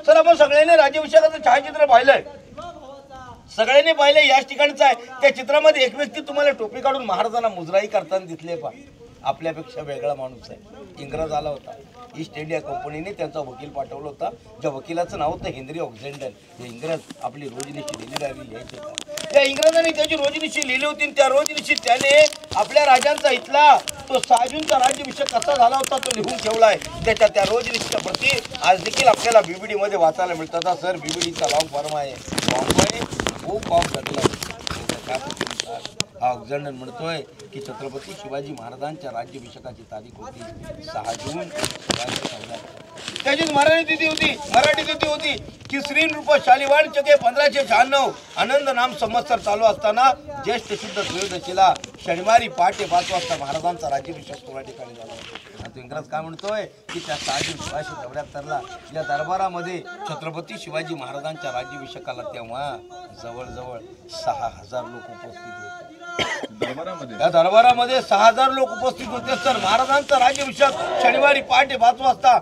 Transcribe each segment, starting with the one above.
Sir आपण सगळ्यांनी राज्याभिषेकाचं छायाचित्र पाहिलंय, सगळ्यांनी पाहिलंय. याच ठिकाणचं आहे. त्या चित्रामध्ये एक व्यक्ती तुम्हाला टोपी काढून महाराजांना मुजराई करताना दिसले पा. आपल्यापेक्षा वेगळा माणूस आहे. इंग्रज आला होता. ईस्ट इंडिया कंपनीने त्यांचा वकील पाठवला होता. ज्या वकिलाचं नाव होतं हेनरी ऑक्झेंडन. हे इंग्रज आपली रोजनिशी लिहिलेली यायची होता. त्या इंग्रजांनी त्याची रोजनिशी लिहिली होती. त्या रोजनिशी त्याने आपल्या राजांचा इथला तो 6 जूनचा राज्याभिषेक कसा झाला होता तो लिहून ठेवलाय. त्या रोजनिशीच्या प्रती आज देखील आपल्याला बीबीडी मध्ये वाचायला मिळतात. सर बीबीडीचा लॉंग फॉर्म आहे. बुक ऑफ ऑक्झेंडन म्हणतोय की छत्रपती शिवाजी महाराजांच्या राज्याभिषेकाची तारीख होती 6 जून 1614. त्याचीच मराठी तिथी होती की श्रीनृप शालिवान चके 1596 आनंद नाम संवत्सर चालू असताना ज्येष्ठ शुद्ध त्रयोदशीला शनिवारी पहाटे 5 वाजता महाराजांचा राज्याभिषेक सोहळा ठिकाणी झाला. तो इंग्रज काय म्हणतोय की त्या 6 जून 1674ला या दरबारामध्ये छत्रपती शिवाजी महाराजांच्या राज्याभिषेकाला तेव्हा जवळजवळ 6000 लोक उपस्थित होते. या दरबारामध्ये 6000 लोक उपस्थित होते. सर महाराजांचा राज्याभिषेक शनिवारी पहाटे 5 वाजता.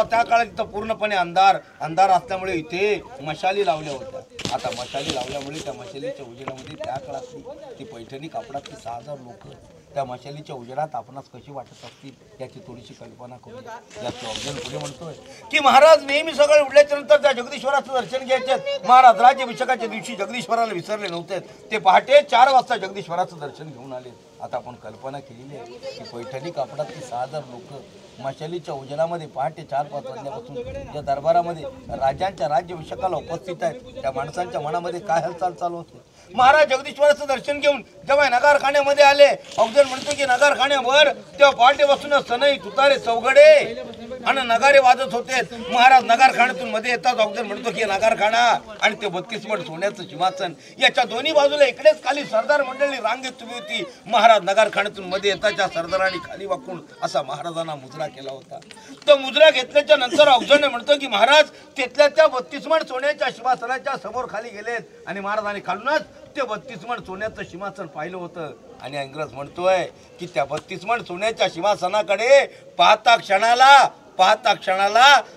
त्या काळात इथं पूर्णपणे अंधार असल्यामुळे इथे मशाली लावल्या होत्या. आता मशाली लावल्यामुळे त्या मशालीच्या उजेडामध्ये त्या काळातली ती पैठणी कापडातली 6000 लोक त्या मशालीच्या उजेडात आपणास कशी वाटत असतील याची थोडीशी कल्पना करूया. याचं ऑब्झर्व पुढे म्हणतोय की महाराज नेहमी सकाळी उठल्याच्या नंतर त्या जगदीश्वराचं दर्शन घ्यायचे. महाराज राज्याभिषेकाच्या दिवशी जगदीश्वराला विसरले नव्हते. ते पहाटे 4 वाजता जगदीश्वराचं दर्शन घेऊन आले. आता आपण कल्पना केलेली आहे की पैठणी कापडातली 6000 लोक मशालीच्या उजेडामध्ये पहाटे 4-5 वाजल्यापासून या दरबारामध्ये राजांच्या राज्याभिषेकाला उपस्थित आहेत. त्या माणसांच्या मनामध्ये काय हालचाल चालू होती. महाराज जगदीश्वराचं दर्शन घेऊन जेव्हा नगारखान्यामध्ये आले, अफजल म्हणतो की नगारखान्यावर तेव्हा पहाटेपासून सनई तुतारे चौघडे आणि नगारे वाजत होते. महाराज नगारखान्यातून मध्ये येतात. अफजल म्हणतो की नगारखाना आणि ते 32 मड सोन्याचं सिंहासन याच्या दोन्ही बाजूला इकडेच खाली सरदार मंडळी रांगेत उभी होती. महाराज नगारखान्यातून मध्ये येताच्या सरदारांनी खाली वाकून असा महाराजांना मुजरा केला होता. तो मुजरा घेतल्याच्या नंतर अफजलने म्हणतो की महाराज तिथल्या त्या 32 मड सोन्याच्या सिंहासनाच्या समोर खाली गेलेत आणि महाराजांनी खालूनच ते 32 मड सोन्याचं सिंहासन पाहिलं होतं. आणि इंग्रज म्हणतोय की त्या 32 मड सोन्याच्या सिंहासनाकडे पाहता क्षणाला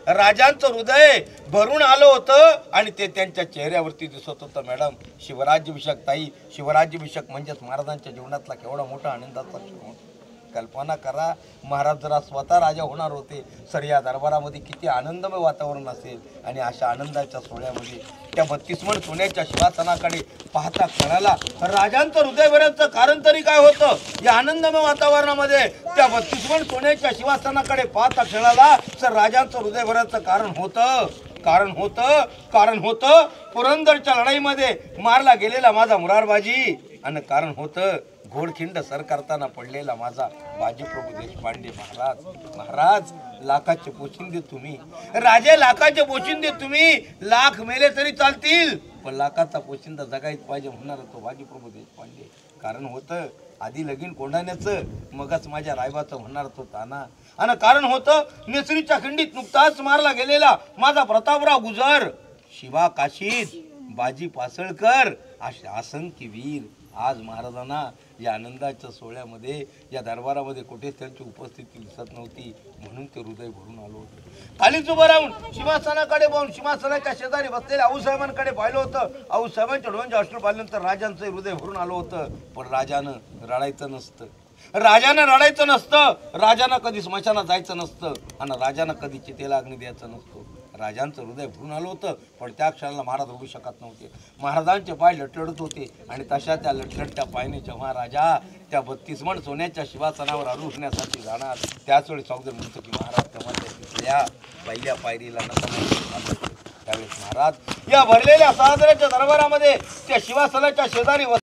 राजांचं हृदय भरून आलं होतं आणि ते त्यांच्या चेहऱ्यावरती दिसत होतं. मॅडम शिवराज्याभिषेक ताई, शिवराज्याभिषेक म्हणजेच महाराजांच्या जीवनातला केवढा मोठा आनंदाचा क्षण. कल्पना करा महाराज जरा स्वतः राजा होणार होते. सर या दरबारामध्ये किती आनंदमय वातावरण असेल. आणि अशा आनंदाच्या सोहळ्यामध्ये त्या 32 मड सोन्याच्या सिंहासनाकडे पाहता क्षणाला राजांचं हृदय भरायचं कारण तरी काय होतं. या आनंदमय वातावरणामध्ये त्या 32 मड सोन्याच्या सिंहासनाकडे पाहता क्षणाला सर राजांचं हृदय भरायचं कारण होतं पुरंदरच्या लढाईमध्ये मारला गेलेला माझा मुरारबाजी. आणि कारण होतं घोडखिंड सर करताना पडलेला माझा बाजीप्रभू देशपांडे. महाराज लाखाचे पोशिंदे तुम्ही, राजे लाखाचे पोशिंदे तुम्ही. लाख मेले तरी चालतील पण लाखाचा पोशिंदा जगायच पाहिजे म्हणणार तो बाजीप्रभू देशपांडे. कारण होतं आधी लगीन कोंढाण्याचं मगच माझ्या रायबाचं म्हणणार तो ताना. आणि कारण होतं नेसरीच्या खिंडीत नुकताच मारला गेलेला माझा प्रतापराव गुजर. शिवा काशीद, बाजी पासळकर असे असंख्य वीर. आज महाराजांना या आनंदाच्या सोहळ्यामध्ये या दरबारामध्ये कुठेच त्यांची उपस्थिती दिसत नव्हती. म्हणून ते हृदय भरून आलो होतं. खालीच उभं राहून सिंहासनाकडे पाहून सिंहासनाच्या शेजारी बसलेल्या आऊसाहेबांकडे पाहिलं होतं. आऊसाहेबांच्या डोळ्यांचे अश्रू पाहिल्यानंतर राजांचं हृदय भरून आलं होतं. पण राजानं रडायचं नसतं. राजानं कधी स्मशानात जायचं नसतं आणि राजानं कधी चितेला अग्नी द्यायचं नसतो. राजांचं हृदय भरून आलं होतं पण त्या क्षणाला महाराज रडू शकत नव्हते. महाराजांचे पाय लटलडत होते आणि तशा त्या लटलटत्या पायाने जेव्हा राजा त्या 32 मड सोन्याच्या सिंहासनावर आरूढण्यासाठी जाणार त्याच वेळी अफजल म्हणतो की महाराज तेव्हा पहिल्या पायरीला नका. त्यावेळेस महाराज या भरलेल्या सहादराच्या दरबारामध्ये त्या सिंहासनाच्या शेजारी